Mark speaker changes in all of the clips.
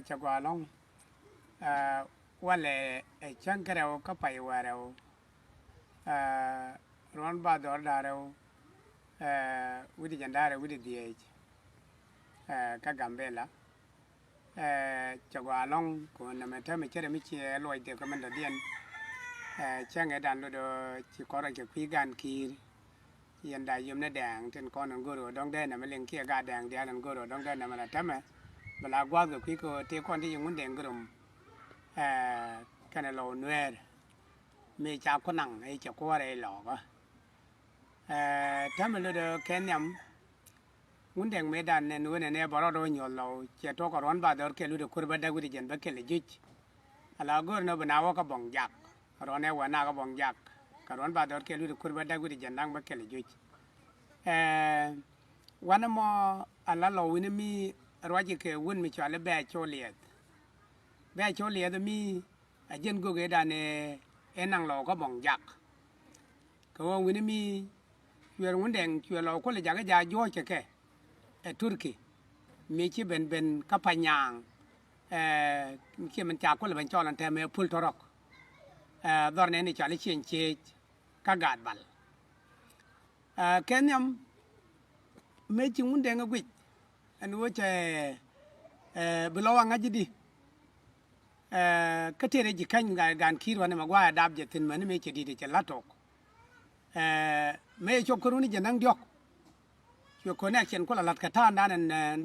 Speaker 1: chả qua longว่าเลยช่างกระเราก็ไปว่าเราร้อนบาดอดาเราวิธีจันดาเราวิธีดีก็กำเบล่ะchả qua long của nằm ở thế mình chơi được mấy chia loại được cái mình đầu tiênช่างไอ้ดันเราchỉ có là chỉ phi gan kỳ hiện đại yếm nó đàng trên con nó gồ rồi đong đen là mấy lên kia gà đàng đèn nó gồ rồi đong đen là mà là thắm mà là qua rồi quý cô tiêu con đi dùng muốn đèn gồ rồi cái này lò nuôi mấy cháu có nặng hay cháu có đây lò quá thắm mà nó cái nhầm muốn đèn mấy đàn này nuôi này bảo rồi nhiều lò chỉ to có rón ba đợt cái lúa được kurba đa quý dân bắc cái lệ là gồ nó bên nào có bong giặc rồi này qua nào có bong giặc cái rón ba đợt cái lúa được kurba đa quý dân đang bắc cái lệวันนั้นมออันละเราวินมีรอยจีเวุ่นมีชวนเลยแบกโชเลียดมีเย็นกูเกดานเอ็นังเราก็บ่งยักก็ว่าวินมีช่วยวันแดงช่วยเราก็เลยอยากจะย่อยแค่ตุรกีมีชีเป็นกับพญางที่มันจากก็เลยเป็นจอลันเทมพูลทรอกตอนนี้นี่ชวนเลยเชียนเชกากาดบัลแค่นี้ไม่จริงวันแดงก็วิ่งอันว่าจะเบลวังอาจจะดีก็เทเรจิขันการคิดว่าเนี่ยมากว่าดับจะถึงมันไม่จะดีจะลัดออกไม่ชอบคนนี้จะนั่งดิอกชอบคนนี้เช่นคนละลัดกระทานด้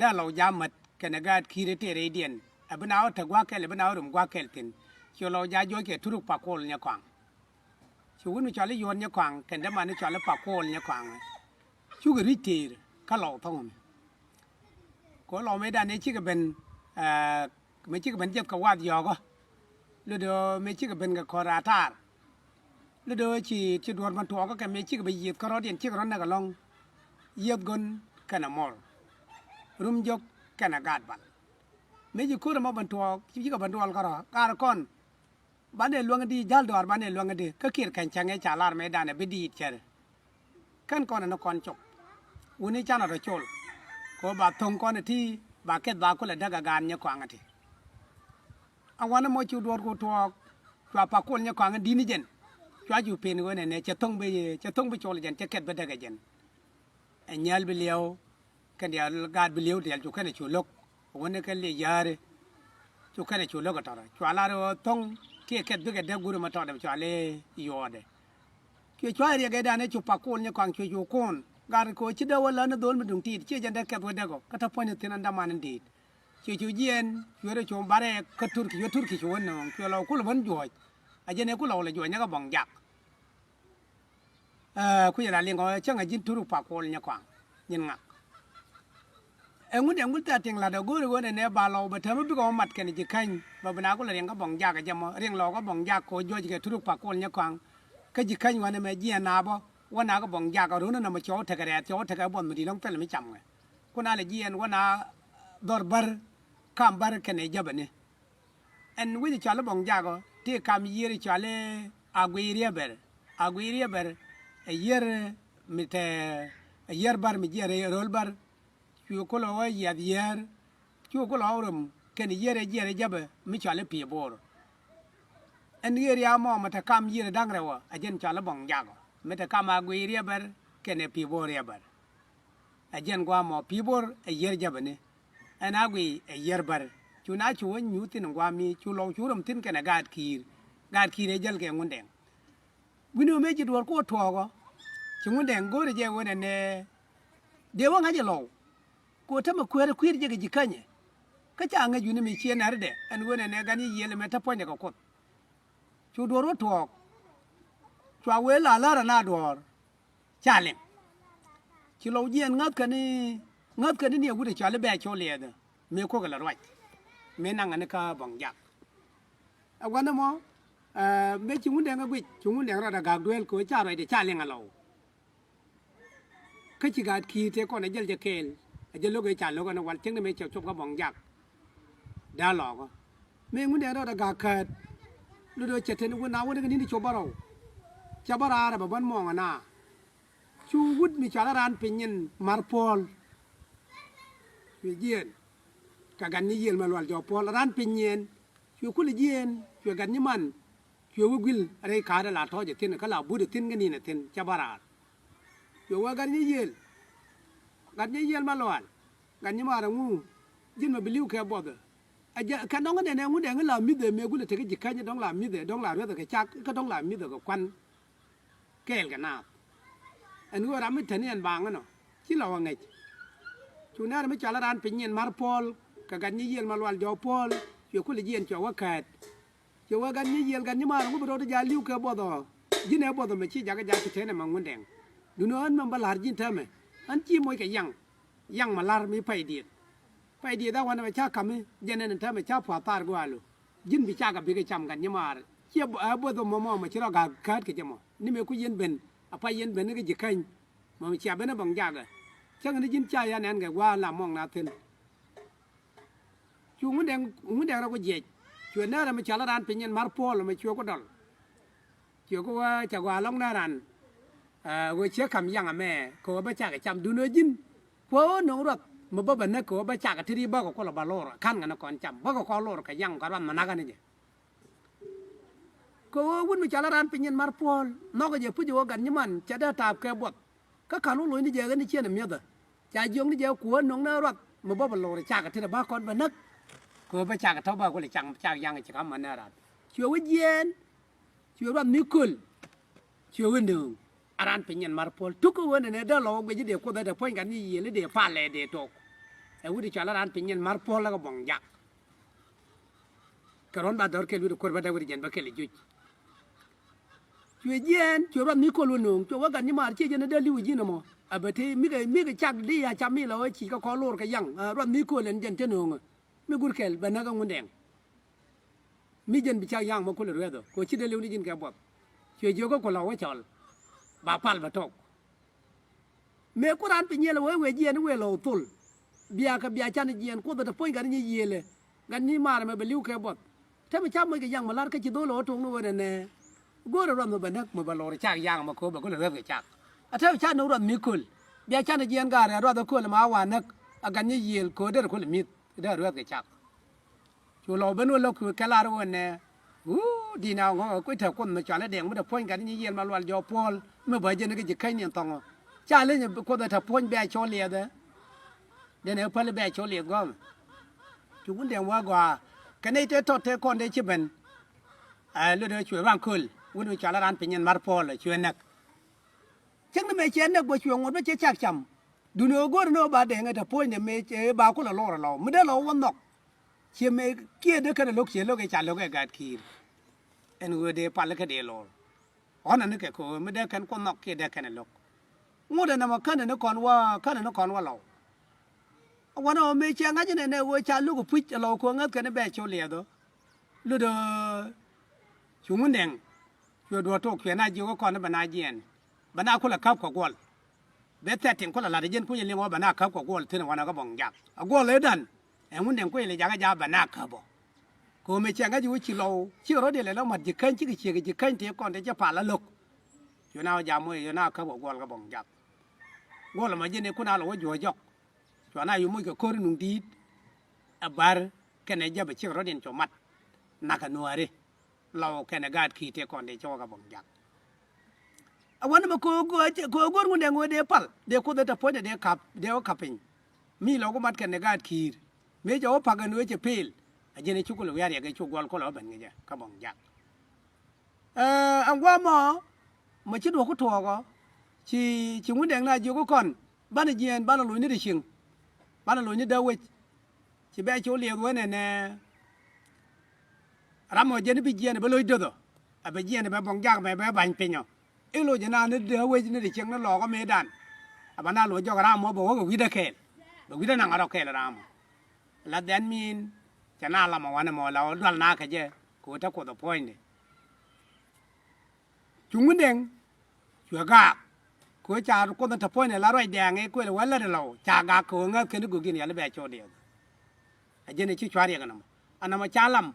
Speaker 1: านเรายามัดกันในการคิดเทเรเดียนเป็นเอาถักว่าแค่เลยเป็นเอาหรือว่าแค่ถึงชอบเราย้ายย้อยแค่ทุกปากโคลเนี่ยขวางชอบวันนี้ชอบเลยโยนเนี่ยขวางกันได้มาเนี่ยชอบเลยปากโคลเนี่ยขวางชูกริตีก็เราท้องก็เราไม่ได้ในชีก็เป็นไม่ชีก็เป็นเจ็บกับวาดยอก็แล้วเดี๋ยวไม่ชีก็เป็นกับคอราธาแล้วเดี๋ยวชีดวนมันตัวก็แค่ไม่ชีก็ไปเหยียบก็รอเดียนชีก็ร้อนนักลองเหยียบกันกันน่ะมอลรุมยกกันน่ะกาดบัลไม่ชีคู่เรามาบรรทุกชีก็บรรทุกก็รอการก่อนบ้านเนี่ยลวงกันดีจัลดอร์บ้านเนี่ยลวงกันดีก็เขียนแข่งช่างไอ้ชาลาร์ไม่ได้เนี่ยไปดีเชอร์กันก่อนน่ะก่อนจบวันนี้จ้าหน้าที่โจลก็บาดทงก่อนที่บาเก็ตบาก็เลยดักการเนี่ยขวางกันทีเอาวันนั้นมอจูดวอร์กูทัวชัวปากคนเนี่ยขวางกันดีนี่เจนชัวอยู่เป็นวันนี้จะต้องไปโจลเจนจะเก็ตไปดักเจนไอ้เงี้ยไปเลี้ยวกันเดียวการไปเลี้ยวเดี๋ยวจุกแค่ในชูลกวันนี้ก็เลยยาร์จุกแค่ในชูลกก็ต่อเลยชัวลาร์ต้องเกี่ยเก็ตไปเก็ตเด็กกูรู้มาต่อเดี๋ยวชัวเลยยอดเลยคือชัวเรียกไอ้ด้านนี้ชัวปากคนเนี่ยขวางชัวอยู่คนการโคชิดาวลานโดนมันดุงตีเชื่อจันได้แค่ตัวเด็กก็ถ้าพอเนี่ยที่นั่นดามันดีช่วยเย็นช่วยเราชมบาร์เร่ก็ทุรกีชวนน้องช่วยเราคุยวันจ่อยอาจารย์เนี่ยคุยเราเลยจ่อยเนี่ยก็บังยักคุยอะไรเรื่องก็ช่างไอ้จินทุรุปากโคลเนี่ยขวางยินงักงุ่นแต่เตียงลาดกูรู้ว่าเนี่ยบาเราแบบเธอไม่ไปก็มัดกันจิขันแบบนั้นก็เลยเรื่องก็บังยักอาจารย์เรื่องเราก็บังยักโคจ่อยจะทุรุปากโคลเนี่ยขวางก็จิขันวันนี้ไม่เยี่ยนาบ่ว่านาก็บ่งยากก็รู้นั่นน่ะมาโจทย์กันโจทย์กันบ่มันดีน้องเป็นไม่จำไงคนอะไรเยี่ยนว่านาดอร์บาร์ข้ามบาร์กันเนี่ยจับเนี่ยอันวิธีชาลบ่งยากก็ที่ข้ามยีร์ชาลอากุยเรียเบอร์ยีร์มิเตยีร์บาร์มิยีร์โรลบาร์ชูโคลว่ายีร์ชูโคลเอารมกันยีร์จับมิชาลปีบอร์อันยีร์ยามอมาถ้าข้ามยีร์ดังเร็วอาจารย์ชาลบ่งยากไม่แต่ข้ามากุยเรียบร์แค่เนี่ยพีบอร์เรียบร์อาจารย์กว่าหมอพีบอร์เยียร์จับเนี่ยอันนั้นกุยเยียร์บร์ชูน่าชวนยูตินกว่ามีชูลองชูรมตินแค่เนี่ยกาดขีร์เจลแกงวันแดงวินโอเมจิดวอร์ก็ทัวร์ก็ชงวันแดงก็เรียกวันเนี่ยเดี๋ยวว่าไงจะลองก็ถ้ามาคุยจะกี่กันเนี่ยก็จะอังอยู่ในมีเชียนอะไรเด้อันวันเนี่ยกันยี่เยี่ยมไม่ทับพอยเนี่ยก็กดชูดวอร์ก็ทัวร์ชัวเวลาลาระนาดวอร์ชาเลมชิโลเยียนงัดกันนี่เนี่ยกูได้ชาเลแบกโชเลียดเมื่อคู่กันละร้อยเมื่อนั่งอันนี้ก็บังยักเอาวันนั้นมั้งเมื่อจุงแดงก็วิ่งจุงแดงเราได้กากด้วยก็ชาอะไรเดี๋ยวชาเลงกันเราก็ชิกาดขีเทก่อนไอ้เจลจะเกลไอ้เจลลูกไอ้ชาลูกกันวันเช้าเนี่ยไม่เจ้าชอบก็บังยักดาหลอกเมื่อกุนแดงเราได้กากเกิดลูกโดยเจ็ดเทนกุนน้าวันนี้ก็นี่ชอบเราจะบาราระบบมองนะชูวุฒมีชาลารานเป็นยันมาร์พอลวิเยียน ka gan ni yel malwal jo pol ran pinyen chwe kul yen chwe gan ni man chwe wugil re ka da la to je tin ka la bu de tin ga ni na tin cha barat chwe wa gan ni yel malwal gan ni ma ra ngu jin ma biliu ka bodo aja ka dong ne ngu de la mi de me gule te ji ka ni dong la mi de dong la re de ka cha ka dong la mi de ko kwan kel ga na an go ra mi tan yan bang no chi lo wa ngai chu na ra mi cha la ran pinyen mar pol ka gan ni yel malwal jo pol chwe kul yen cho wa ka chwe wa gan ni yel gan ni ma ngu bo do ja liu ka bodo jin e bodo me chi ja ga ja ti te ne ma ngun deng du no an ma balar jin ta me an chi moy ka yang malar mi pai di da wan ma cha kam jene ne ta me cha pa tar go alu jin bi cha ga bi ga cham gan ni mar che bo do mo ma chi ro ga ka ke jamo ni me ku yen ben apa yen ben ga ji kan ma cha ben bang ja ga chang ni jin cha ya nan ga wa la mong na tin chu ngun deng ra ko je chu na ra ma cha la ran pin yen mar pol ma chu ko dol chu ko wa cha wa long na ran wo che kam yang a me ko ba cha ga cham du no jin po no ro ma ba ban na ko ba cha ga tri ba ko la ba lor kan ga na kon cham ba ko lor ka yang ka ran ma na ga ni je ko wun mi cha la ran pin yen mar pol no ga je pu jo gan ni man cha da ta ke bot ka ka lu lu ni je ga ni che na me da cha jong ni je ko no na ro ma ba ba lor cha ga tri ba kon ba nak ko ba cha ga ta ba ko le chang cha yang cha ka ma na ra chwe wi yen chwe ran ni kul chwe wen du aran pinyen mar pol tuku wona ne da lo be de ko da point gan ni yele de fa le de to e wudi chala ran pinyen mar pol la bong ja karon ba dor ke lu ko ba da wudi jen ba ke le juj chwe jen chwe ran ni ko lu no chwe wa gan ni mar che jen da li wi ji no mo abate mi ga chak li ya cham mi lo chi ka ko lor ka yang ran ni ko len jen che no mi gur kel ba na ga ngun deng mi jen bi cha yang mo ko le redo ko chi de li ni jin ka bot chwe jo ko la wa chol ba pal ba tok me ko ran pinye we jien we lo tul bia ka bia chan jien ko da poin gan ni yele gan ni mar me beliu ke bot te me cham me ke yang malar ka chi do lo tung no ne ne go ro ram ba nak me ba lo cha yang ma ko ba ko le ke cha a te cha no ram mi kul bia chan jien ga re ro da ko le ma wa nak a gan ni yel ko de ko le mi da ro ke cha chu lo ben lo ku ka la ro ne đi nào ngó quay theo con mà chọn lấy đèn mới được phun cái như vậy mà loạn gió pol mới bây giờ nó cái gì khai niệm tòng cha lên nhà con đã phun bè cho liệt đấy để nếu phun bè cho liệt gom chúng cũng đèn qua cái này tôi thốt thế con đấy chứ bên lúc đó chuyện răng khul lúc đó chọn lấy ran pinyin mar pol chuyện nè chẳng nó mấy chuyện nè bộ chuyện ngồi với chế chắc chăm du nó gọi nó bà đèn cái phun này mấy chế bà cũng là lo mới đó lo quan nọc chỉ mấy kia đó cái lúc cái chả lúc cái gạt kia en wo de pal ka de lor ona ne ke ko me de kan ko nok ke de kan lok ngode na ma kan ne kon wa lo wana me che nga ne wo cha lu ko pu lo ko ngat kan be cho le do lu do chung ndeng yo do to ke na ji ko kon ba na jien ba na ko la kap ko gol be te tin ko la de jen ku yin le wa ba na kap ko gol tin wana ka bong jak a gol le dan en mun den ko le ja ga ja ba na ka bo ko me che nga ji chi lo chi ro de le lo mat ji kan chi ji kan te kon de ja pa la lok yo na ja mo yo na ka bo gol ka bong jak gol ma ji ne ku na lo jo jok yo na yu mo ko ko nu di a bar ken ja ba chi ro den cho mat na ka no are lo ken ga ki te kon de cho ka bong jak a wan ma ko ngun de ngode pal de ko da po de kap de o kapin mi lo ko mat ken ga ki me jo pa ga no che pel a jene chukulu ya ya ga chugol ko lo ban nge ka bong jak an wa ma chi do ko to ko chi ngun deng na ju ko kon ban jien ban lu ni de ching ban lu ni da we chi be cho le wo ne ne ramo jene bi jien ba lo do do a be jien ba bong jak be ban pe nyo e lo jena ne de we ni de ching na lo ko me dan a bana lo jo ga mo bo ko wi da ke ba wi da na ga ro ke la ram la den min cha na la ma wana mo la dal na ka je ko ta ko the point chung ndeng chua ga ko cha ko ta point la roi dang e ko le wala de lo cha ga ko nga ke ni go gin ya le be cho de a je ne chi chwa re ga na ana ma cha lam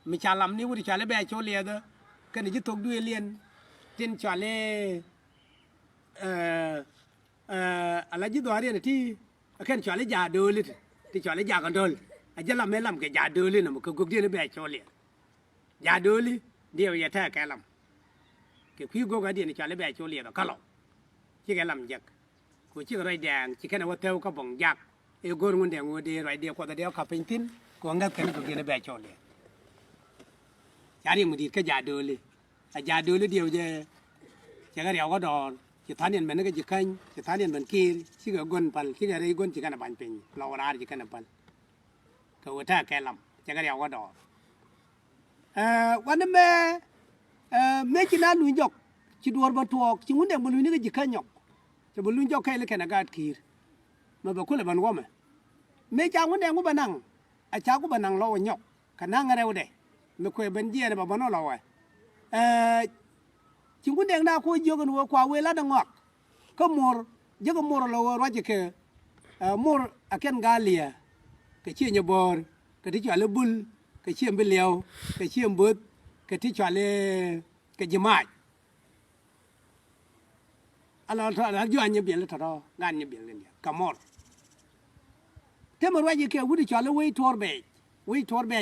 Speaker 1: mi cha lam ni wuri cha le be cho le da ke ni ji tok du lien tin cha le ala ji do ari ne ti ken cha le ja do le ti cha le ja kan dol aja la melam ke ja doli no ko gogdi ne be chole ja doli dio ya ta kalam ke ku go ga di ne chale be chole do kalo chi ke lam jak ku chi roi dang chi kana wa teu ka bong jak e gor ngun de ngode roi de ko da de ka pintin ko ngat kan gogdi ne be chole jari mudi ka ja doli a ja doli dio je che ga riao ga do chỉ thán nhân mình cái chỉ khanh chỉ thán nhân mình kia chỉ cái gun pal chỉ cái đây gun chỉ cái nào bán pin lâu ra chỉ cái nào pal cầu ta cái làm chỉ cái điều có đỏวันนั้นแม่จีน่าลุยจอกจีดัวบัตรวอกจีงุนเดงบอลลุยนี่ก็จีขยอกจะบอลลุยจอกแค่เล็กแค่นักการขีดมาบอกคุณเลยบันว่ามั้ยแม่จ้างงุนเดงกูบันนังไอ้จ้ากูบันนังเราหยอกขนาดอะไรวะเด้ไม่เคยเป็นเยี่ยนะบ้านเราจิงกุนเดงนาคุยเยอะกันว่าความเวลาดังออกก็มัวเยอะก็มัวเราว่าจะคือมัวอาเคนกาเลียก็เชี่ยยบอร์ก็ที่จ่าเลบุลก็เชี่ยเบลเลียวก็เชี่ยเบิร์ดก็ที่จ่าเลก็จิมาอะไรอะไรย้อนยังเปลี่ยนเลยทอรงานยังเปลี่ยนเลยเนี่ยก็มัวแต่เมื่อว่าจะคือวุฒิจ่าเลวิทอร์เบย์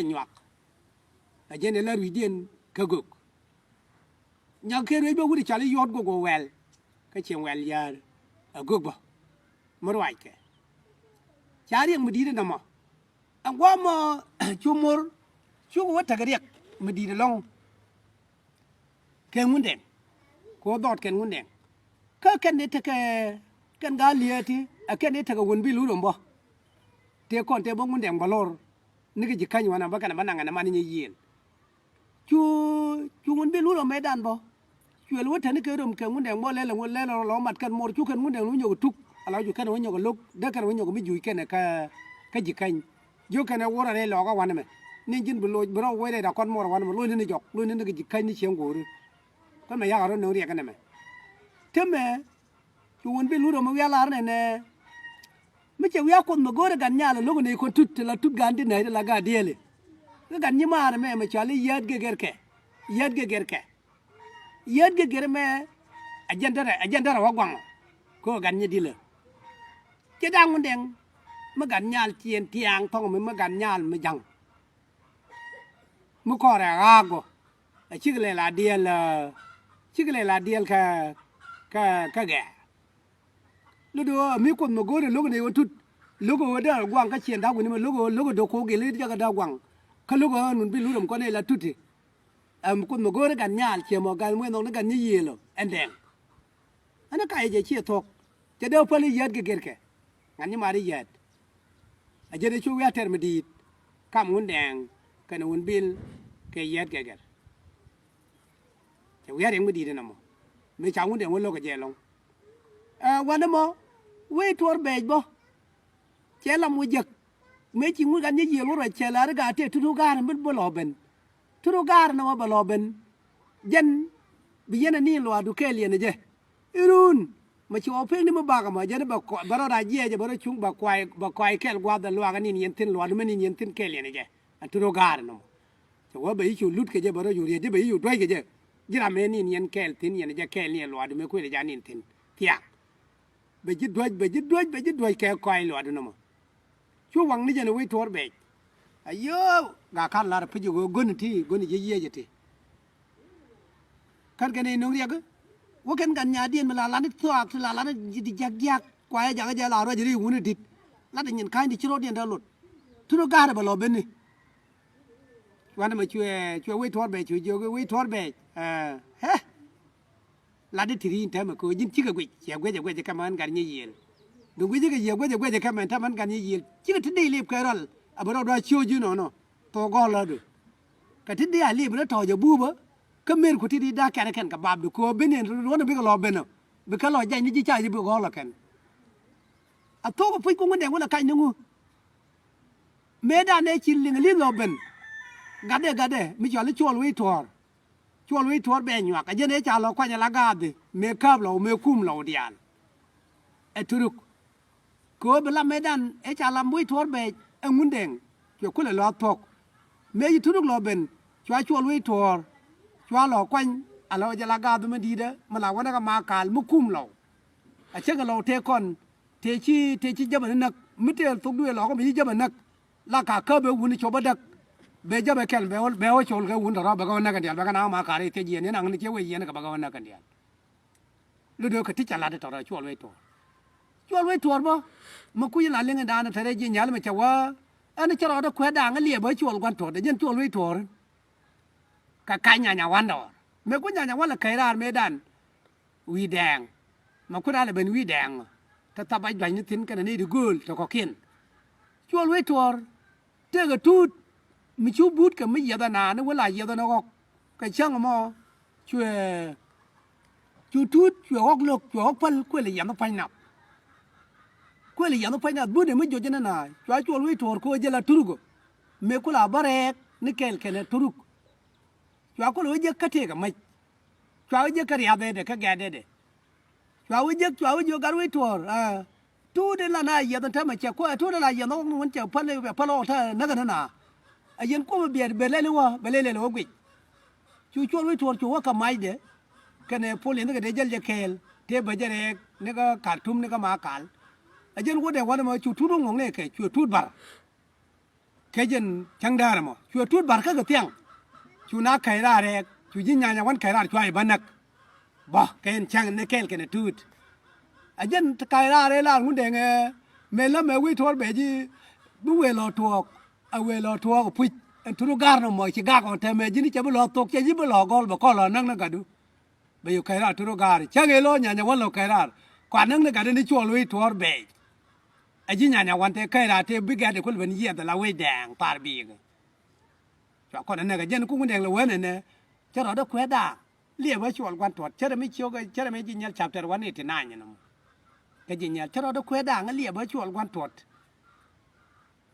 Speaker 1: หยวกอาจารย์เนี่ยเราวิดีโอก็กุกยังเคยเรียนว่าวุฒิชาลียอดกูกูเวลก็เชียงเวลยากูบ่มารู้ไอ้แกชาลียังไม่ดีเลยนะมั้งอันว่ามาชูมรชูวัดตะกเรียกไม่ดีเลยลองแข่งหุ่นแดงกูดอดแข่งหุ่นแดงก็แข่งนี้ถ้าแข่งกาเลียที่แข่งนี้ถ้าก็วนบิลูลงบ่เที่ยก่อนเที่ยบ้องหุ่นแดงบอลล์นี่ก็จะขันอยู่วันนั้นบ้านกันบ้านนั่งกันมันนี่ยืนชูวนบิลูลงไม่ดันบ่ช่วยรู้ว่าท่านเคยรวมแข่งมุ่งแดงบ่แล้วเรามัดกันหมดชุกกันมุ่งแดงรู้อยู่ทุกเราอยู่กันวันอยู่กับลูกเด็กกันวันอยู่กับไม่อยู่กันเนี่ยก็จิกันอยู่กันเนี่ยวัวอะไรหลอกกันวันนั้นไหมนี่จินบุญลอยบุญเอาไว้ได้ดอกกันหมดวันมันลอยนี่จอกลอยนี่ก็จิกันนี่เชียงกูรู้ก็ไม่อยากเอาเรื่องเรียกกันเนี่ยไหมเท่าไหร่ชูวนบิลูเราไม่เวลาเนี่ยไม่ใช่เวลาคนมาโกรธกันเนี่ยแล้วลูกนี่คนทุบเราทุบกันที่ไหนเราก็เดียเลยก็กันยี่มาเนี่ยไม่ใช่เลยยัดเกลือแค่ยัดเกลือแม่อาจารย์ว่ากังก็กันยี่ดีเลยจะดังมันแดงเมื่อกันยาเทียนเทียงท้องมันเมื่อกันยาไม่ยังเมื่อก่อนอะก็ชื่อเลยลาเดียลค่ะแกลูกดูมีคนมาโกรธลูกนี่วันทุกลูกว่าเดี๋ยวกวางก็เชียนท้าวันนี้มันลูกดูโคกิเลยจะกระดากวางเขาลูกว่าหนุนไปรู้ผมก็ได้ละทุกทีคนมาโกรธกันยาเชียมกันเมื่อน้องนั่งกันยี่เลยอันแดงอันนั้นใครจะเชียร์ทอกจะเดี๋ยวพอลียัดเกลือแค่งั้นยังมาได้ยัดอาจจะได้ช่วยเทอร์มาดีข้ามหุ่นแดงกันหุ่นบิลแกยัดเกลือจะยัดเองไม่ดีนะมั้งไม่ช่างหุ่นแดงหุ่นโลกเจริญวันนั้นมั้งเวทวอร์เบจบ่เจริญมุจักไม่จริงหุ่นกันยี่รู้ว่าเจริญอะไรกันเททุกการมันบ่หล่อเป็นทุกการนะว่าบ่หล่อเป็นยันบิยันนี่หล่อดูแค่เลียนนะเจ้อิรุนมาชัวเพ่งนี่มาบากมาจะได้บอกบารายเย่จะบารชุ่งบอกควายแค่กวาดลวกันนี่ยันทิ้นลวดไม่นี่ยันทิ้นแค่เลียนนะเจ้ทุกการนะชัวไปอยู่ลุดก็จะบารอยู่เรียนจะไปอยู่ด้วยก็จะยิ่งทำให้นี่ยันแค่ทิ้นยันจะแค่เลียนลวดไม่คุยเลยจะนี่ทิ้นเที่ยไปจิตด้วยแค่ควายลวดนะมั้งชัววังนี่จะนึกไว้ทัวร์เบจอายุกาขันลาร์พิจูกุนที่กุนเยี่ยจะที่ขันกันนี่น้องเรียกว่ากันกันยาดีนมาลานี่ตัวคือลานี่จิตยักกว่าจะลาว่าจะได้หุ่นดิดลาดินใครที่ชิโร่เดียนดาวน์โหลดทุกการบอลเป็นนี่วันนั้นมาช่วยไว้ทัวร์เบจช่วยไว้ทัวร์เบจเฮ้ลาดิทีรีนเท่ามันก็ยินชิกกุยจะกำมันกันยี่ยดูกุยจะกำมันถ้ามันกันยี่ยชิกที่ได้เรียบแค่นั้นaber da chiu ju no to go la du ka ti dia li bra to je bu ba ka mer ku ti da kan ka bab du ko benen ro na bi ka lo ben bi ka lo ja ni ji cha ji bi go la kan a to ko pu ko ngode ngona kai ngu me da ne chi ling li lo ben gade mi jo le chol wi tor be nyu ka je ne cha lo kwa nya la ga de me kab lo me kum lo dian e turuk ko bla me dan e cha lam wi tor beงุนแดงช่วยคนละล้อทอกเมย์ทุกล้อเป็นช่วยลุยทัวร์ช่วยหล่อควันอะไรจะลากาตัวมันดีเด้อมันหลังวันนั้นก็มาการมุคุ้มเราเช่นกับเราเทคอนเทชีจะมันนักไม่เท่าทุกด้วยหล่อก็ไม่ใช่จะมันนัก la ka ka be wuni choba dak be jabe kel be o chol ga wun ro ba ga na kan dial ba ga na ma ka re te ji ne nang ni che we ye ne ka ba ga na kan dial lu do ka ti chala de to ra chol we to bo ma ku la le nga da na tare ji nyal me cha wa ana cha ro da kwa da nga lie ba chol kwan to de jen chol we to ka ka nya wan do me ku nya wan la kai ra me danวีแดงมาคุได้เลยเป็นวีแดงถ้าตาไปใหญ่นี่ทิ้งกันนี่ดูกูลแต่ก็เขียนชวนไว้ทัวร์เจ้าก็ทูดมีชูบูดกับไม่เหยียดนานะเวลาเหยียดนาก็กระช่างมาช่วยชูทูดช่วยออกลูกช่วยออกพันคุยเลยยังต้องไปนับคุยเลยยังต้องไปนับบูดเนี่ยไม่หยุดจะนั่นน่ะช่วยชวนไว้ทัวร์คุยเจล่าทุรุกเมื่อคุลาบาร์เอกนี่แค่แค่เนี่ยทุรุกช่วยคุยเจกระเทกับไม่ช่วยเจกระเรียบเด็กก็แก่เด็กช่วยเจกันไว้ทัวร์ทูเดลน่ะเหยียดนั่นทำไมเจ้าคุยทูเดลเหยียดน้องมันเจ้าพันเลยแบบพันออกท่านั่นกันน่ะไอ้ยันกูมาเบียดเบลเลยวะเบลเลวะกุยชวนไว้ทัวร์ช่วยกับไม่เด้กันเนี่ยพอเลี้ยงก็เดี๋ยวจะเคลเทปจะเด็กนี่ก็ขาดทุ่มนี่ก็มาขาดไอ้ยันกูเดี๋ยววันมาช่วยทูรุ่งของเนี่ยแค่ช่วยทูดบาร์แค่ยันช่างดาร์มั้งช่วยทูดบาร์ก็เตียงช่วยนักไข่ราเด็กช่วยยิงยาวันไข่ราช่วยบ้านนักบ่แค่ช่างนี่แค่กันทูดไอ้ยันไข่ราเรื่องงูเด้งเมล่าเมวิทัวร์เบจีดูเวลาทัวร์เอาเวลาทัวร์ก็พุ่งทุกการณ์มั่งชิกาก็เทเมจินี่จะไปหลอกตกจะยิ่งไปหลอกกอลบอกกอลนั่งนั่งกันดูไปอยู่ไข่ราทุกการณ์ช่างเอโลเนี่ยวันเราไข่รากว่านั่งนั่งกันนี่ชัวร์วิทัวร์เบจไอ้ยี่เนี่ยวันเทไข่ราเทบิกแกเด็กคนเป็นยี่แต่ละเวแดงปาร์บีกช่วงคนนั้นก็ยันกุ้งแดงละเว้นเนี่ยจะรอได้แควดาเรียกว่าชวนกันตรวจเชื่อไม่เชื่อก็เชื่อไม่จริงเนี่ยฉับแต่วันนี้ที่นั่นเนี่ยนะก็จริงเนี่ยจะรอได้แควดางั้นเรียกว่าชวนกันตรวจ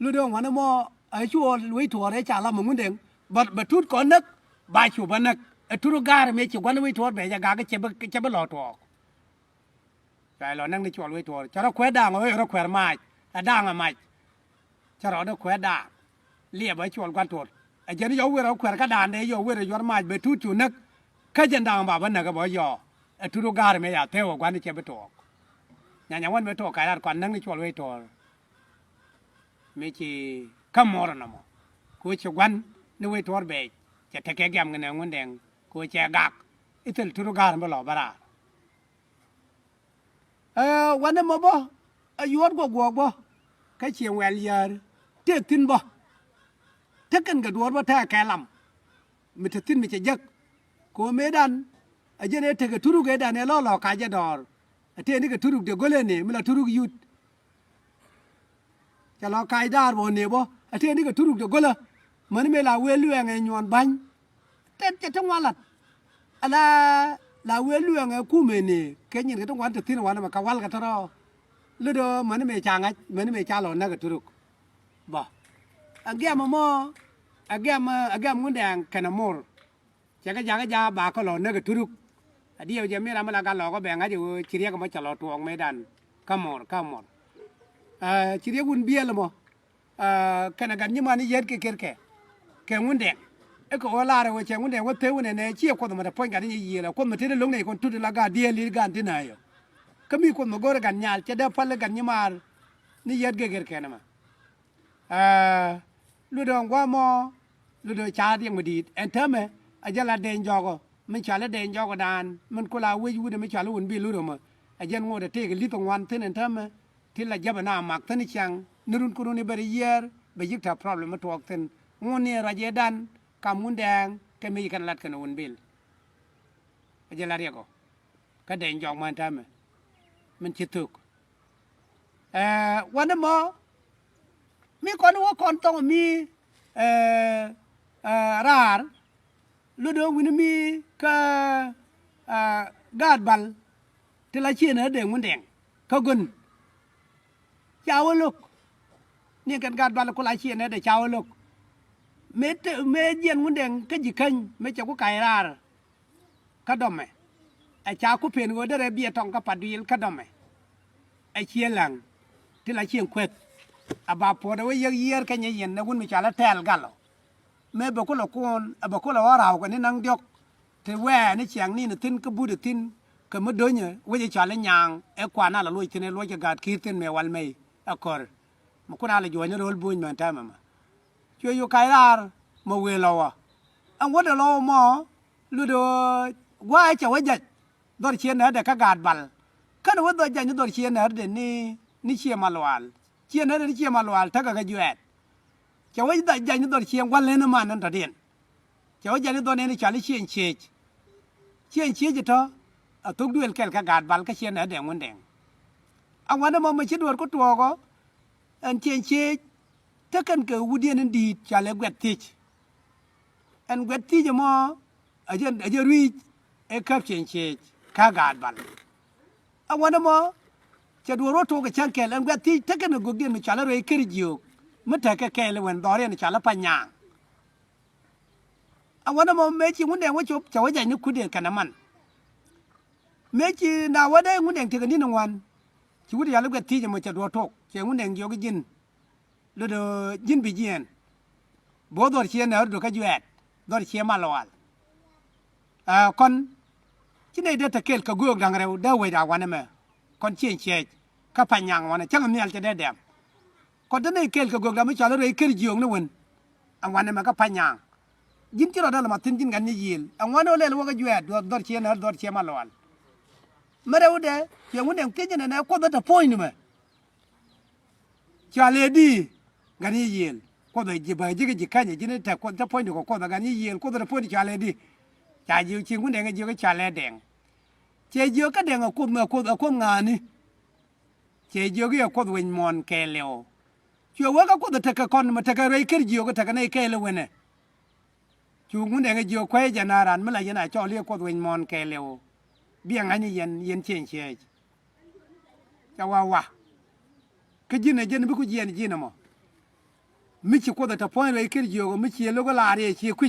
Speaker 1: รู้เรื่องวันนั้นมอไอ้ชวนลุยถั่วได้จ่าละมึงเด้งบัดทุดก่อนนักบ่ายชูบันนักไอ้ทุรการไม่ชวนลุยถั่วแบบจะกาก็เจ็บหล่อตัวใจเรานั่งในชวนลุยถั่วจะรอแควดาเฮ้ยรอแควไม้ด่างอะไม้จะรอได้แควดาเรียกว่าชวนกันตรวจไอ้เจ้านี่ยกเวรเอาแขวนกระดานได้ยกเวรย้อนมาไปทุจุนักแค่จันดังบ่าวันนักก็บอกยอไอ้ทุรการไม่อยากเที่ยวกว่านี่เจ็บไปตัวอย่างวันไปตัวไก่ราดกว่านั่งในชวนไว้ตัวไม่ใช่ข้ามมรณะมั้งกูชวนนี่ไว้ตัวเบยจะเทแก่แกมกันเนี่ยวันแดงกูแจกักไอ้ตัวทุรการไม่หล่อบาระวันนั้นมาบ่ย้อนก็กลัวบ่แค่เชียงแหวนยาเจ็ดทินบ่ถ้ากันกระโดดว่าถ้าแกลำมิถตินมิจะยักโคเมดันไอ้เจเนี่ยถ้าเกิดทุรุกเอดันเนี่ยล่อๆกายจะดอร์ไอ้เท่นี่ก็ทุรุกเดี๋ยวก็เล่นเนี่ยมันละทุรุกยุดจะล่อกายดาร์บนเนี่ยบ่ไอ้เท่นี่ก็ทุรุกเดี๋ยวก็ละมันไม่ลาเวลุ่ยไงยวนบังแต่จะต้องวันละอะไรลาเวลุ่ยไงคู่เมนี่แค่ยินก็ต้องวันแต่ที่วันมากับวันกันทรอแล้วเดี๋ยวมันไม่จางไงมันไม่จ้าหล่อนั่นก็ทุรุกบ่agam mo agam ngundang kana mor jaga ba ko lo naga turuk adio je mera mala ga lo ko benga je chiria ko ma chalo tuong medan kamor chiria gun biel mo kana gan nyima ni yet ke kerke ke ngundang e ko wala re we che ngundang wo te wone ne chi ko ma da point ga ni yi la ko ma te long ne ko tu la ga die li ga tin ayo kami ko mo gore gan nyal che da pal gan nyimar ni yet ke kerke na maลูดองว่าหมอลูดชาเรียงมาดีเอ็นเทอร์เมอาจารย์เดนจอก็ไม่ชาละเดนจอก็ดานมันก็ลาวิวไม่ชาละวุ่นบีลูดอมาอาจารย์งูเดเทกลิตงวันที่เอ็นเทอร์เมที่ละจับหน้ามักที่นี่ช่างนรุนกุรุนีบริยร์ไปยึดทับ problem มาตัวกันงูเนี่ยราเจดันกำมุนแดงก็มีกันลัดกันวุ่นบิลอาจารย์เรียกก็เดนจอมาเอ็นเทอร์เมมันชิดถูกวันนั้นหมอมีคนว่าคนต้องมีราร์ลูดวินมีก็กาดบัลที่ละเชียนเด้งมันแดงเขากุนเจ้าลูกนี่กันกาดบัลคนละเชียนเด้เจ้าลูกเมเยียนมันแดงก็จิคันไม่เจ้าก็ไก่ราร์ก็ดมไหมไอ้เจ้าก็เพียนว่าได้เบียทองกับปัดวิลก็ดมไหมไอ้เชียนหลังที่ละเชียนเควดอาบาพอได้ว่าเยียร์กันยังยันนะคุณไม่ชาละแทลกันหรอแม่บอกก็ละคนบอกก็ละว่าเรากันนี่นั่งเดียกเทแว่นี่เชียงนี่นะทิ้งก็บูดทิ้งก็มาดูเนี่ยว่าจะชาละยางเอกวาน่าละลุยที่นี่ลุยจะกัดคิดทิ้งแม่วันไม่อากอร์มันก็น่าละอยู่ในโรลบุญเหมือนกันมั้ง chưa yêu cái là mà về lâu à anh quên được lâu mà lúc đó qua cháu ấy dạy đôi khi nó để các gạt bal cái nó đôi dạy đôi khi nó để ni chia malual chia nó để chia malual thắc cái juet cháu ấy dạy đôi khi quan lên mà nó điện cháu ấy dạy đôi này cháu ấy chia gì đó tục đuôi cái gạt bal cái chia nó để nguồn đèn anh quên mà mình chỉ đuổi có tua có anh chiaถ้ากันเกิดวุฒินันดีจะเล็กกว่าที่อันกว่าที่จะมาอาจจะรีเอคับเชียนเชข้ากาดบัลอันวันนั้นมาจะดูรถทัวร์กับช่างแกลอันกว่าที่ถ้ากันกุฎเดียนมันจะเล็กเกินจิวมันถ้าแกเลยวันดอเรียนจะเล็กปัญญาอันวันนั้นมาเมื่อชีวิตเด็กว่าจบจะว่าใหญ่นึกคุดเดียนกันน้ำมันเมื่อชีน่าว่าได้วุฒิเด็กที่กันนี่หนึ่งวันชีวิตจะเล็กกว่าที่จะมาจะดูรถทัวร์เชียงวุฒิเด็กโยกยินlu do jin bi jien bo dor chien na do ka juet dor chien ma lawal kon chine de ta kel ka gog dang rew da we da wana me kon chien che ka panyang wana chang miel te de dem kon de ne kel ka gog da me chala re ker jiong ne won an wana me ka panyang jin ti ro da ma tin jin gan ni yil an wana le lo ka juet dor chien na dor chien ma lawal me rew de ye won den ke jine na ko da point ni me chale di gani yel ko da jiba jige jikanye jine ta ko ta point ko da gani yel ko da point chale di cha ji chi ngun de ji ko chale deng che ji ka deng ko ngani che ji ko win mon ke leo chu wa ka ko da ta ka kon ma ta ka re ker ji ko ta ka nei ke le wene chu ngun de ji ko e janaran mala yana cho le ko win mon ke leo biang ani yen chen che cha wa ka jine jen bi ku jine mo mi ci ko da ta point re ker jiyo mi ci lo ko la re ci ku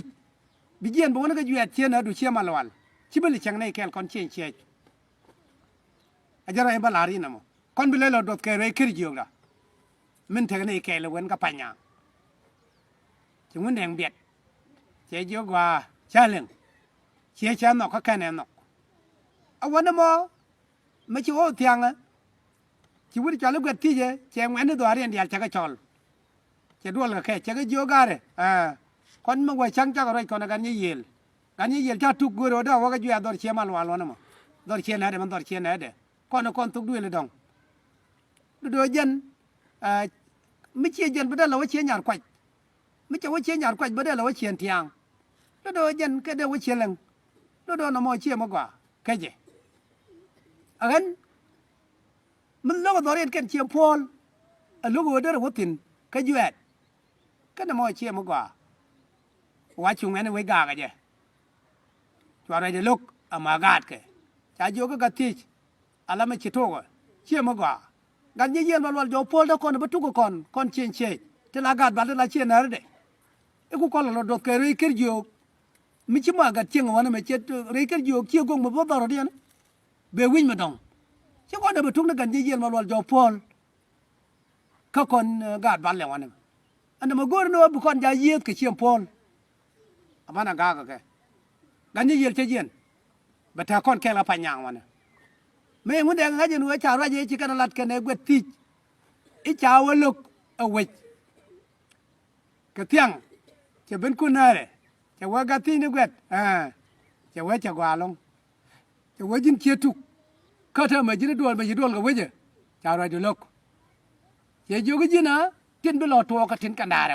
Speaker 1: bi jien bo na ga juet ci na du ci malwal ci beli chang nay kel kon chen che ajara e balari na mo kon bi le lo dot ke re ker jiyo da min te nay kel wen ka panya ci ngun deng biet che jiyo gwa cha leng che cha no ka ka ne no a wana mo mi ci o tiang ci wuri cha lo ga ti je che ngwen do ari ndial cha ka chol che dual ka ke che ga jo gare kon ma wa chang cha ka rai kon ga ni yel cha tu go ro da wa ga ju ya dor che mal wa lo na mo dor che na de man dor che na de kon tu du le dong do jen mi che jen ba da lo che nyar kwaj mi che wa che nyar kwaj ba da lo che tiang do jen ke de wa che leng do na mo che mo gwa ke je agan mình lo dor yen ken che pol lo go de ro tin ka juet ka na mo che mo gwa wa chung ne we ga ga je chwa re de lok ama gat ke cha jo ka ti ala me che to go che mo gwa gan ye yen malwal jo pol da kon ba tu ko kon chen che te la gat ba la che na de e ku ko lo do ke re ker jo mi chi ma ga chen wa na me che re ker jo che gong mo bo dor de be win ma dong che ko da ba tu na gan ye yen malwal jo pol ka kon gat ba le wa na anh mà gөр no bu kon ja yet ke chiem pol amana ga ke gan ni yel che yen bata kon ke la panyang wana me ngun de ga jenu cha ra je chi kana lat ke ne gwet ti I cha wa luk a we ke tiang che ben ku na re che wa ga ti ni gwet che wa cha gwa long che wa jin che tu ka tha ma jin duol ga we je cha ra de lok che ju ga jina tin bi lo to ka tin kan da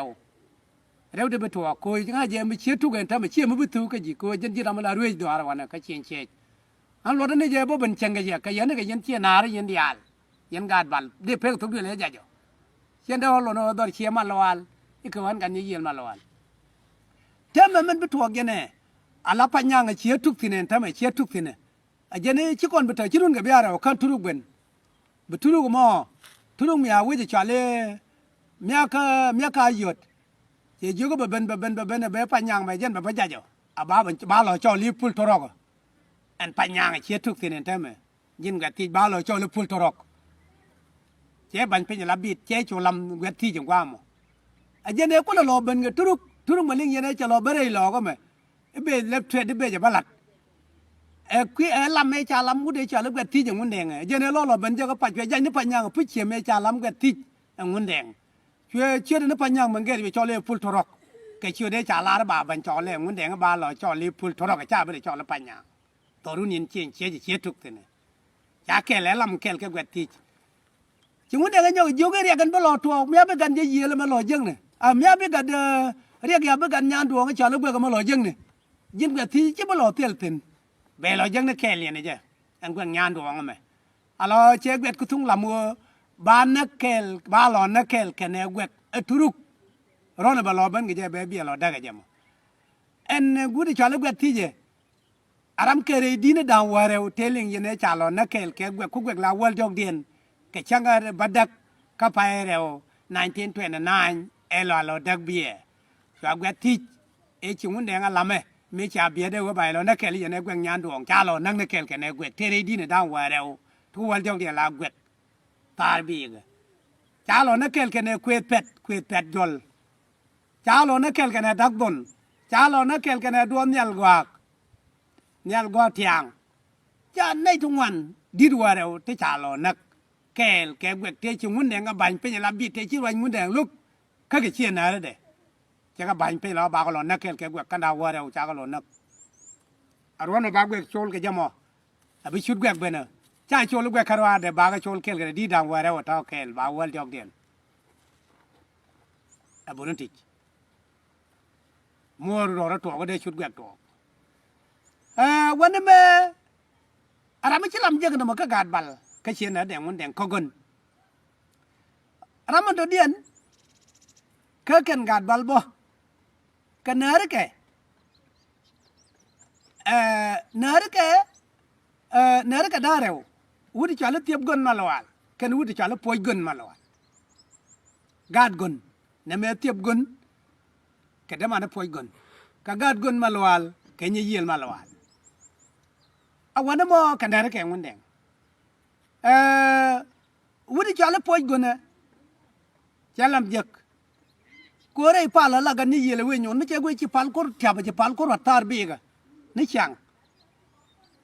Speaker 1: rew de bi to ko nga je mi che tu gen ta mi che mi bi tu ka ji ko jen ji ram la ruej do ara wana ka chen che an lo ne je bo ben cheng ga je ka yan ga yen che na re yen dial yen gad bal de pe tu de le ja jo chen da lo no do che ma lawal I ka wan kan ni yen ma lawal te ma men bi to ge ne ala pa nya nga che tu tin ta ma che tu tin a je ne chi kon bi ta chi run ga bi ara kan tu ru ben bi tu ru mo tu ru mi a we je cha le mía ka yột chỉ chưa có bên bé pa nhang mà dân bà giờ à ba lo cho li pul torok anh pa nhang chia thuốc thì nên thế mà dân gạt thì ba lo cho li pul torok chế ban pe là bịt chế cho làm gạt thì chẳng qua mà à dân này có là lo bên cái turuk mà linh dân này cho lo bê lo có mà bê lép thuê bê cho ba lặt quý làm mấy cha làm cũng để cho lớp gạt thì chẳng muốn đèn dân này lo bên cho cái pa chuyện dân này pa nhang phụ chiếm mấy cha làm gạt thì muốn đèn ช่วยนั้นปัญญาเหมือนกันไปจอเลยพุลทรอกแกช่วยได้จ่าลาระบาบันจอเลยมันแดงบาหล่อจอเลยพุลทรอกกับจ้าไม่ได้จอละปัญญาตัวรุ่นนี้เชี่ยเชี่ยทุกทีเนี่ยยาแก่แล้วลำแก่แก่กว่าทีจึงมันแดงกันโยกเรียกกันไปหล่อตัวเมียไปกันเยี่ยแล้วมาหล่อยังเนี่ยเมียไปกันเรียกยาไปกันยานดวงก็จอแล้วเบื่อกันมาหล่อยังเนี่ยยินกว่าทีจะมาหล่อเตี้ยตินเบลหล่อยังเนี่ยแค่เรียนเนี่ยจ้ะอันกว่างานดวงมั้ยอะไรเช็คเวทกุทุ่งลำวัวบ้านนักแก่บ้านหล่อนักแก่แค่เนี่ยเวททุรุกร้อนบาลอบันก็จะแบบเบี้ยหล่อได้ก็จะมั้งอันกูได้ชอบเวทที่เจอารามเคยดีนดาววาร์เอวเทลิงยันเนี่ยชาลอนักแก่แค่เวทคุกเวทลาวอลจอกเดียนแค่ช่างกันบัดดักกับไปเร็ว1929เอลล์ดักเบี้ยชอบเวทที่ชิงวันเดียงอะไรมั้ยไม่ชาเบี้ยได้ว่าไปแล้วนักแก่ยันเนี่ยเวทงานดวงชาลอนักแก่แค่เนี่ยเวทเทลิดีนดาววาร์เอวทุกวันจอกเดียนลาเวทตาบีกชาลอนักแก่แค่เนี่ยคุยเป็ดจอลชาลอนักแก่แค่เนี่ยดักบนชาลอนักแก่แค่เนี่ยดวนเนียลกว่าเทียงจะในทุกวันดีดว่าเราที่ชาลอนักแก่เวทเทชิงมุนแดงกับบันเป็นอย่างลำบีเทชิวันมุนแดงลุกข้าก็เชียร์นะเลยเด้จะกับบันเป็นเราบากลอนักแก่เวทกันดาวว่าเราจากลอนักอารมณ์บากเวทโชลก็จะมออภิชุดเวทเบนเนอใช่โชลเวทคารวาเดบากโชลเคลกันดีดาวว่าเราท้าเคลบาวลจอกเดียนบุญติจมัวรอเราตัวก็ได้ชุดเวทตัววันนี้แม่อะไรไม่ใช่ลำเยอะกันมันก็กาดบัลก็เชียร์นะแดงมันแดงข้อกุนอะไรมันตัวเดียนก็กันกาดบัลบ่กันเนื้อร์แกเนื้อร์แกได้เร็ววุฒิจารุเทียบกุนมาลวากันวุฒิจารุป่วยกุนมาลวากาดกุนเนี่ยแม่เทียบกุนก็ได้มาเนี่ยป่วยกุนก็กาดกุนมาลวาแค่ยี่เยี่ยมมาลวาวันนั้นมอกันได้แก่วันแดงวุฒิจารุป่วยกุนนะจะลำยักกูเรย์พาลละกันนี่ยี่เลยเว้ยย้อนไม่ใช่กูจะพาลกูจะไปจะพาลกูรัตตาร์บีกนี่ช่าง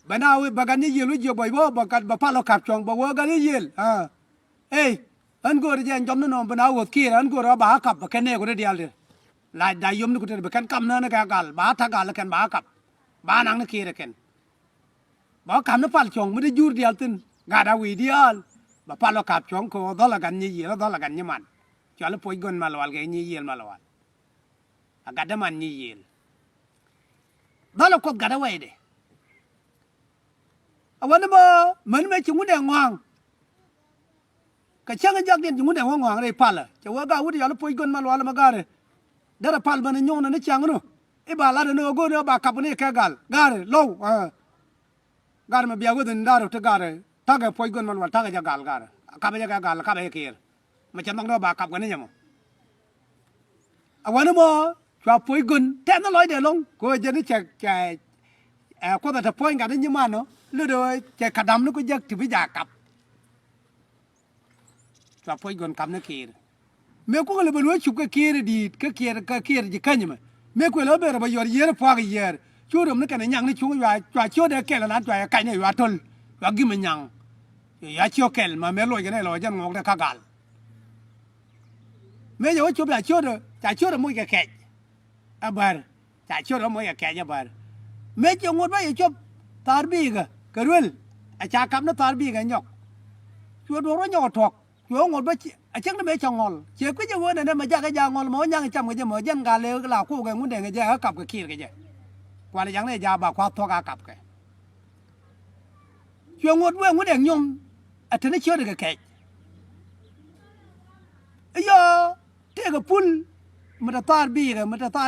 Speaker 1: บ้านเอาบักันนี่ยี่ลุยบ่อยบ่บักันบ่พาลขับจงบ่ว่ากันนี่ยี่เอ้ยอันกูเรียนจำนั่นน้องบ้านเอาขี้อันกูรับบ้าขับบักันเนี่ยกูเรียนเลยลายได้ยมนี่กูเรียนบักันกำเนินนะกันบ้าทักกันละกันบ้าขับบ้านังนี่ขี้ละกันบ้าคำนั้นพาลจงไม่ได้ยูร์เดียลตินกาดาวีเดียลบ้าพาลขับจงกูดอลละกันนี่ยี่แล้วดอลละกันนี่มันจอลป่วยกุนมาลวาลแกนี่ยี่มาลวาลอากาศมันนี่ยี่ดอลก็กาดาไว้เด้วันนั้นมันไม่ชุ่มแดงงวงก็ช่างกันจักเดียนชุ่มแดงงวงเลยพาลจะว่าก้าวที่จอลป่วยกุนมาลวาลมาการ์เดี๋ยวพาลมันยงนั่นช่างนู้ไอ้บาลาเดนโก้เดี๋ยวบาขับนี่แค่การ์โลการ์มาเบียกุดินดารุตการ์ถ้าแกป่วยกุนมาลวาลถ้าแกจะการ์ขับไปจะการ์ขับไปเคียร์ไม่จำต้องรอบากับกันนี่ยังมั้งวันนั้นชอบป่วยกุนแทนนั่นลอยเดี๋ยวลงกูจะนี่จะกูแต่ถ้าป่วยกันนี่ยังมันเนาะเรื่องเดียวจะขัดดำนึกกูจะถือวิจากับชอบป่วยกุนกับนักเคียร์เมื่อกูเลยไปรู้ชุบก็เคียร์ดีก็เคียร์จะกันยังมั้งเมื่อกูเลยไปเราไปยอดเยอะพอกันเยอะช่วยเราเนี่ยกันยังนี่ช่วยช่วยเด็กแก่ละนั้นช่วยกันเนี่ยว่าทุนว่ากินมันยังอย่าช่วยแก่มาเมื่อลอยกันได้ลอยจังงอกได้ข้ากันไม่ใช่ว่าชอบจะช่วยจะช่วยเราไม่แก่บาร์จะช่วยเราไม่แก่บาร์ไม่ใช่งดไม่ชอบตาร์บีกระรุ่นอาจารย์คำนั้นตาร์บีกันยกช่วยดูเราหยอดถกช่วยงดไม่อาจารย์นั้นไม่ช่างงอลเชื่อก็จะว่าเนี่ยมาจากกันยังงอลหมอยังจำกันจะหมอยังการเลวก็ลาคู่กันมุ่งเด่นกันจะเขากลับกับขี้กันจะกว่าอย่างนี้ยาบาความทอกากลับกันช่วยงดเว้ยมุ่งเด่นยงอาจารย์นี่ช่วยได้กับแก่ยอเท่กับปุ่นมันจะตาร์บีกันมันจะจอ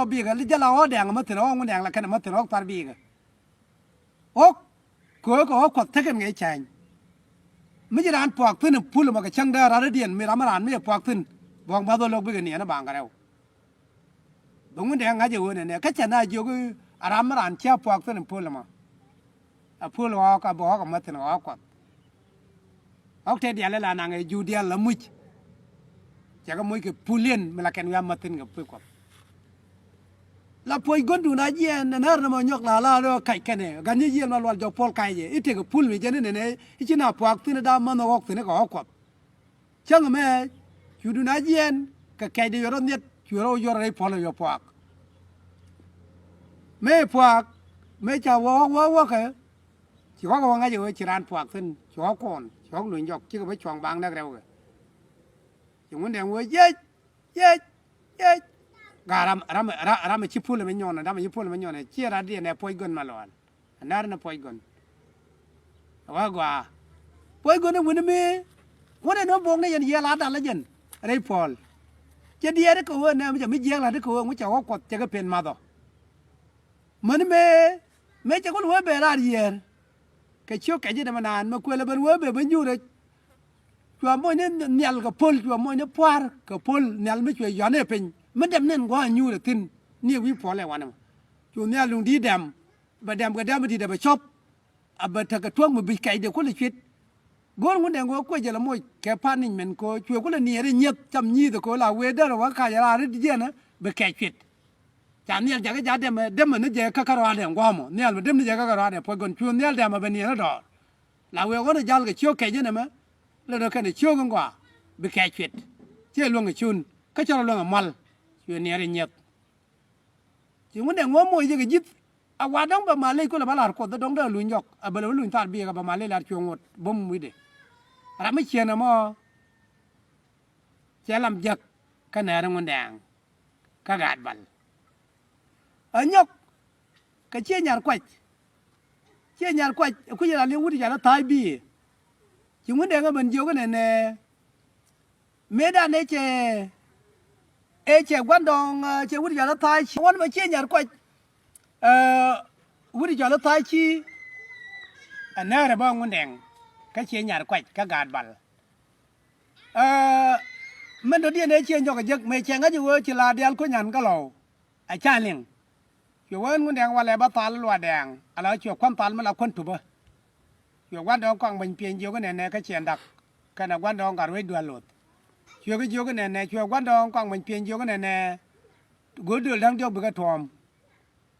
Speaker 1: บบีกันลิจลาอ้อแดงมันถึงอ้อมันแดงละกันมันถึงอ้อตาร์บีกันโอ้ก็ขดเท่กันไงแชงไม่ใช่ร้านปอกขึ้นปุ่นมันก็ช่างได้ร้านเดียนไม่ร้านมาร้านไม่ปอกขึ้นบอกมาตัวโลกไปกันเนี่ยนะบางกันแล้วบางมันแดงงั้นจะวันเนี่ยก็จะน่าอยู่ก็ร้านมาร้านเชี่ยวปอกขึ้นปุ่นละมั้งปุ่นอ้อก็บอกกับมันถึงอ้อกดอ้อเทียเดียร์ละนางยูเดียร์ละมุ้ยจะก็มวยกับผู้เลี้ยนเวลาแกนวิอามาตินกับผู้กับแล้วพอยกดูน่าเยี่ยนนั่นน่ะมันยกลาลาเราไก่กันเนี่ยกันเยี่ยนมาลวลจอพอลไก่เนี่ยอีเทกับผู้มีเจนเนี่ยอีจีน่าพวกที่น่ะดามันออกที่น่ะก็ออกกับช่างแม่ chu du na jen ka kai de yoro net chu ro yoro rei polo yo puak me puak me cha wo ka chỉ có ngay giờ chỉ ran puak thân chó con chó lùi nhọc chứ không phải choàng băng đâu rồi chúng nó đang ngồi ye ram chipul là mấy nhon ram chipul là mấy nhon này chia ra đi này poi gon malon anar na poi gon wa poi gon nó muốn me quan nó bông này giờ lá đàn là dân đây Paul chỉ đi đấy cô này bây giờ mới giang là đấy cô mới cháu quật chỉ cái pen mà đó mình me chỉ có nuôi bè ra đi cái chiếu cái gì mà nàn mà quên là bên nuôi bè bên du đấy chùa mỗi nên nhal cái pol chùa mỗi nên puar cái pol nhal mới chùa gió này pen mình đem nên qua nhu được tin nhiều quý Paul lại hoàn nào chùa nhal lùng đi đem bà đem cái đem đi đem bà shop à bà thằng cái thuốc mà bị cày được có là chuyện gôn ngôn đèn gôn quay giờ là môi cái pan ninh mình có chùa có là nia đấy nhiệt chăm nhi rồi có là quê đó là quá khai ra đấy đi nữa bị cày chuyện chả nia chả cái giá đem mà nó giờ các cái đèn qua mà nia mà đem nó giờ các cái đèn phải còn chùa nia đem mà bên nia nó đỏ là quê có là giao cái chiếu cày chứ này mà là được cái này chiếu con quả bị cày chuyện chứ luôn cái chun cái cho nó luôn ở mal chùa nia đấy nhiệt chỉ muốn đèn ngón môi giờ cái dít à qua đông bà mà lấy có là bà làm cột đông đó lùi nhọc à bà lùi tạt bia bà mà lấy là chuồng một bom mũi đấy à mấy chuyện nào mà sẽ làm giật cái này đang ngon đàng cái gạt bẩn ở nhóc cái chia nhà quậy cũng như là liên quan đến thái bì chỉ muốn đèn cái mình vô cái này nè mấy đàn ấy chè quan đồng chè quan nhà nó thái quan mà chia nhà quậyวุฒิจอร์ไทยชีอันนั้นระบ้องมันแดงก็เชียร์หยาดกวาดก็กาดบัลมันโดนเดียนได้เชียร์จอกกระยึกไม่เชียร์ก็อยู่ว่าจิลาเดียลก็หยันก็เหล่าไอ้ชาเลี้ยงอยู่ว่ามันแดงว่าอะไรบ้าตาลัวแดงอะไรเชื่อความตามันเอาคนถูกป่ะอยู่ว่าดองกองเป็นเพียงเดียวก็เนี่ยก็เชียร์ดักกันเอาว่าดองการไว้ด่วนหลุดเชื่อก็เดียวก็เนี่ยเชื่อว่าดองกองเป็นเพียงเดียวก็เนี่ยกูดูทั้งเดียวเป็นกระทอม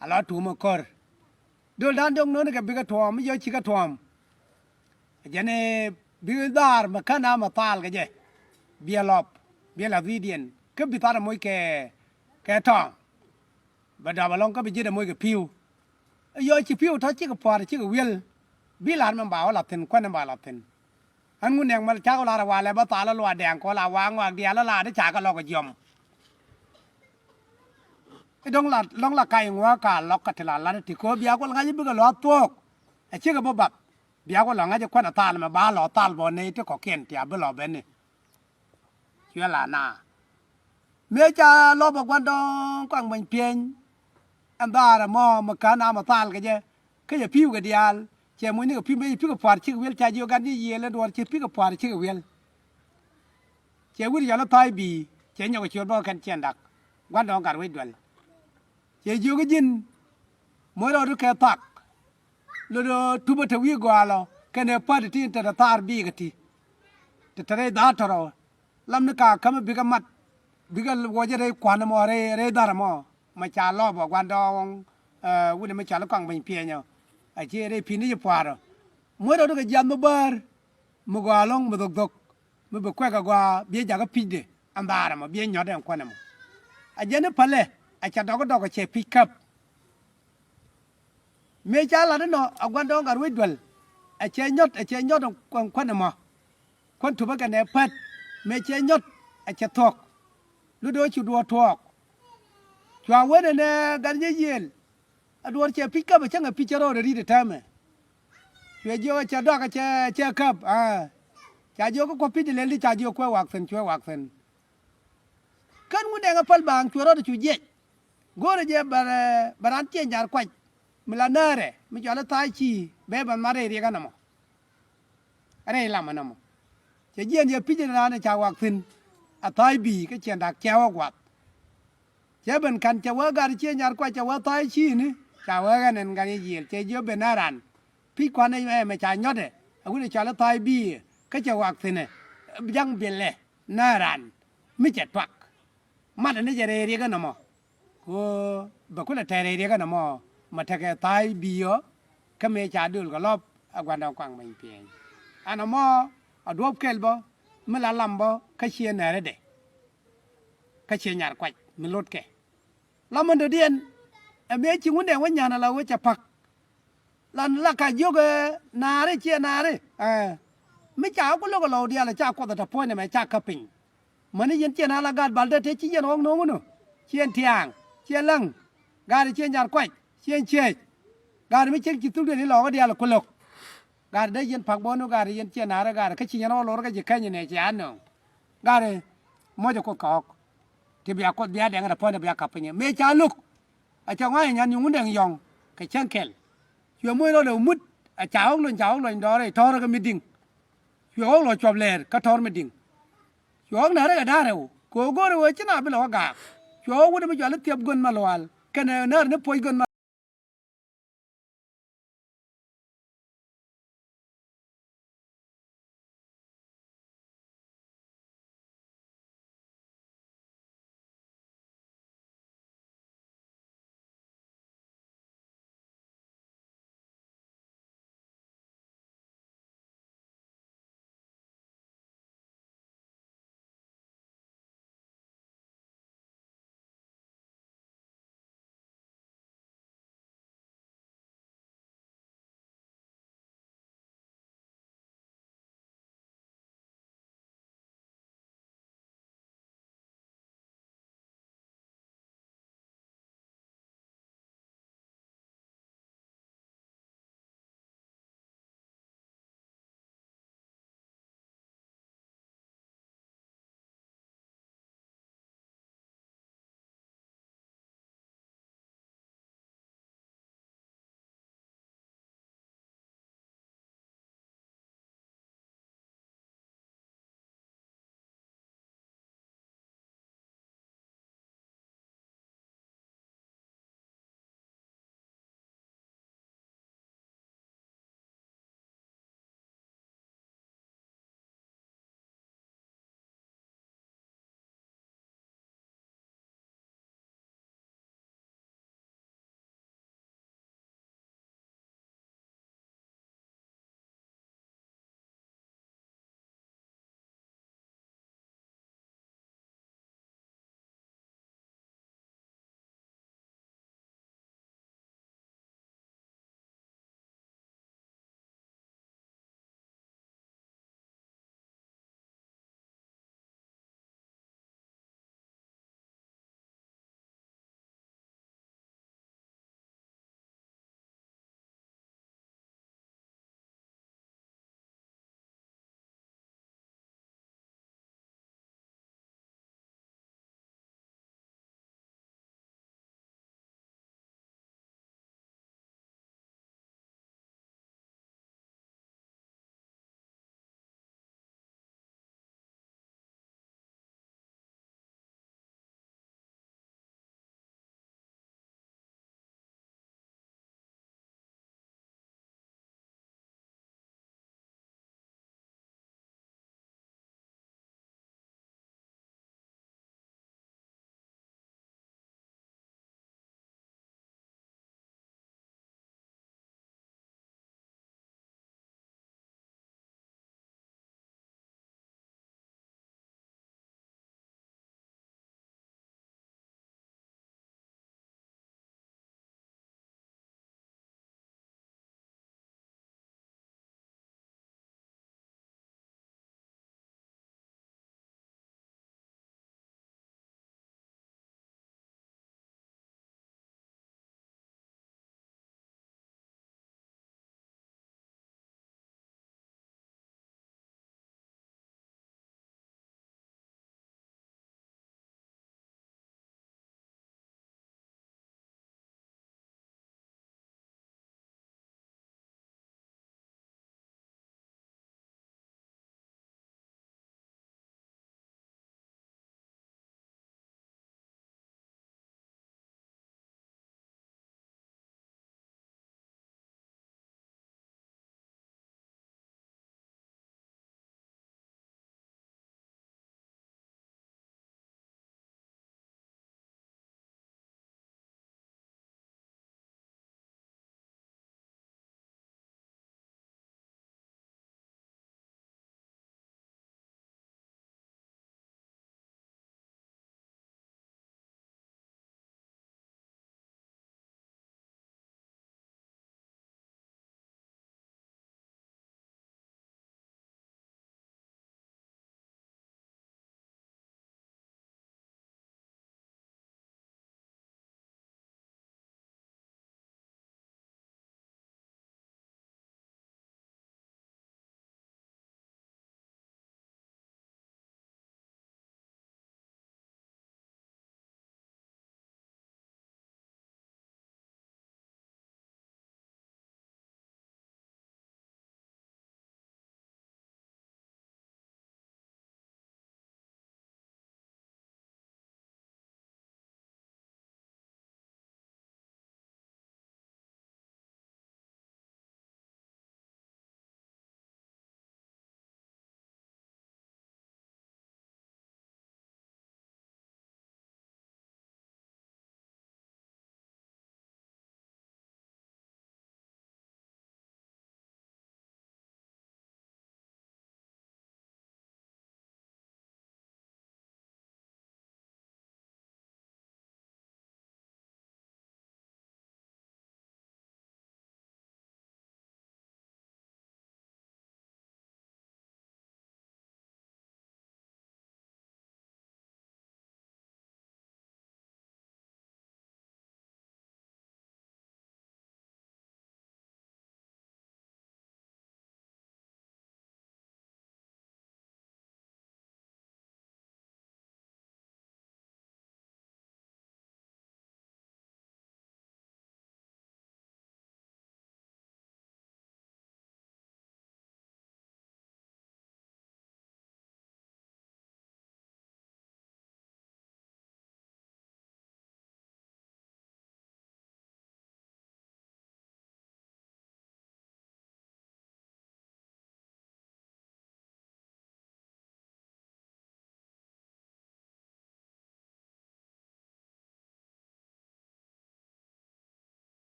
Speaker 1: อะไรถูกมาคอร์ดูด้านตรงโน้นก็บิกทวมไม่เยอะชิกทวมจะเนี่ยบิกดาร์มาขนาดมาตาลก็จะเบียลวีเดียนก็บิตาร์มวยแกทองบัดดาบลองก็ไปเจอมวยกับพิวเยอะชิพิวถ้าชิกพอร์ชิกวิลบิลาร์มันบ่าวหลับถึงควันมันบ่าวหลับถึงอันงูแดงมันช้าก็ลาระวาแล้วบ้าตาละลัวแดงก็ลาวางวางเดียละลาได้ฉากก็ลอกก็ยอมดงละไก่หัวกาล็อกกัทลาลาที่เขาเบียก็หลังจะบิกล้อตัวไอ้เชื่อกับแบบเบียก็หลังจะควันตาลมาบ้าล้อตาลบนในที่เขาเขียนที่อาบิล้อเบนนี่เชื่อละนาเมื่อจะล้อบอกว่าดองกวางเป็นเพียงอันดาร์มอมาการนามาตาลก็จะพิวกันเดียลเจ้ามือนี่ก็พิวไม่พิวกับปาร์ชิกเวลใจเดียวกันนี่เยแล้วดวนเชื่อพิวกับปาร์ชิกเวลเจ้าวิทยาละไทยบีเจ้าเนี่ยก็ชวนบอกกันเชียนดักวันดองการไว้ด่วนเจ้าก็ยินมวยเราดูแค่ตักเราดูทุบทวีกว่าเราแค่เนี่ยพอที่อินเตอร์ตาร์บีกันทีแต่ทะเลดาทเราลำนึกคำบิกมัดบิกว่าจะได้ควันมอเรดาร์มอมาจาล้อบอกวันดองวุ้นไม่จาล้อกางเป็นเพียงเนาะไอ้เจ้าได้พินิจพวาร์มวยเราดูแค่ยันมือบาร์มือกว่าลงมือดกมือบุกแควกกว่าเบี้ยจากก็พิดเดอันดาร์มอเบี้ยหยอดเองควันมอไอ้เจ้าเนี่ยพะเลยไอ้จัดดอกก็ดอกก็เชฟพิกอัพเมื่อเช้าเราเนี่ยเนาะเอาวันดองกันไว้ด่วนไอ้เชยยอดควันมาควันถูกกันเนี่ยพัดเมื่อเชยยอดไอ้เชทอกรู้ด้วยชุดดัวทอกชัวร์วันเนี่ยกันเยี่ยนดัวเชฟพิกอัพช่างกับพิจารณาดีเด็ดทำช่วยโย่เชดอกกับเชคับจ่าโย่ก็ควบพิจารณาเลยจ่าโย่ควบวักเซนช่วยวักเซนกันงูแดงกับพัลบางชัวร์เราช่วยเย่กูเลยจะบารันเชียนจาร์ควายมิลานเร่ไม่จอดละท้ายชีเบบมันมาเรียกันนะมั้งอะไรล่ะมันนะมั้งจะเยี่ยนจะพิจารณาในชาววักฟินอัท้ายบีก็เชียนดักแก้วกวัดจะเป็นกันจะว่าการเชียนจาร์ควายจะว่าท้ายชีนี่จะว่ากันนั่นกันยี่เจะเยอะเป็นนารันพี่ควันไอ้ไม่จ่ายยอดเลยกูเลยจอดละท้ายบีก็จะวักฟินเนี่ยยังเป็นเลยนารันไม่เจ็ดปักมันอันนี้จะเรียกันนะมั้งก็บางคนแต่เรียกันนะมั้งมาถ้าแกตายบีอ๋อก็ไม่จ่าดูก็รอบอากวันดาวกวางไม่เพียงอันนั้นมั้งอดวบเกลบ่เมื่อละลำบ่ก็เชียนอะไรเด็ก ka che nyar kwaj min lot ke la man de dien e me chi ngunde wa nyana la we cha pak lan la ka joge nare che nare mi cha ko lo dia la cha ko ta po ne me cha ka pin man yen che na la gad balde te chi yen ong no no chen tiang chen lang gad chen nyar kwaj chen che gad mi chen ki tu de lo dia la ko lok gad de yen pak bono gad yen che nare gad ka chi yen lo ka je ka ne che an no gad mo jo ko ka ti bia ko bia de ngara po ne bia ka pin me cha luk a cha ngai nyan yung de yong ka chen kel yo mo lo de mut a chao lo do re thor ka mi ding yo lo chob ler ka thor mi ding yo na re da re ko go re we china bi lo ga yo wo de mi jo le tiep gon ma lo al ka ne na ne poi gon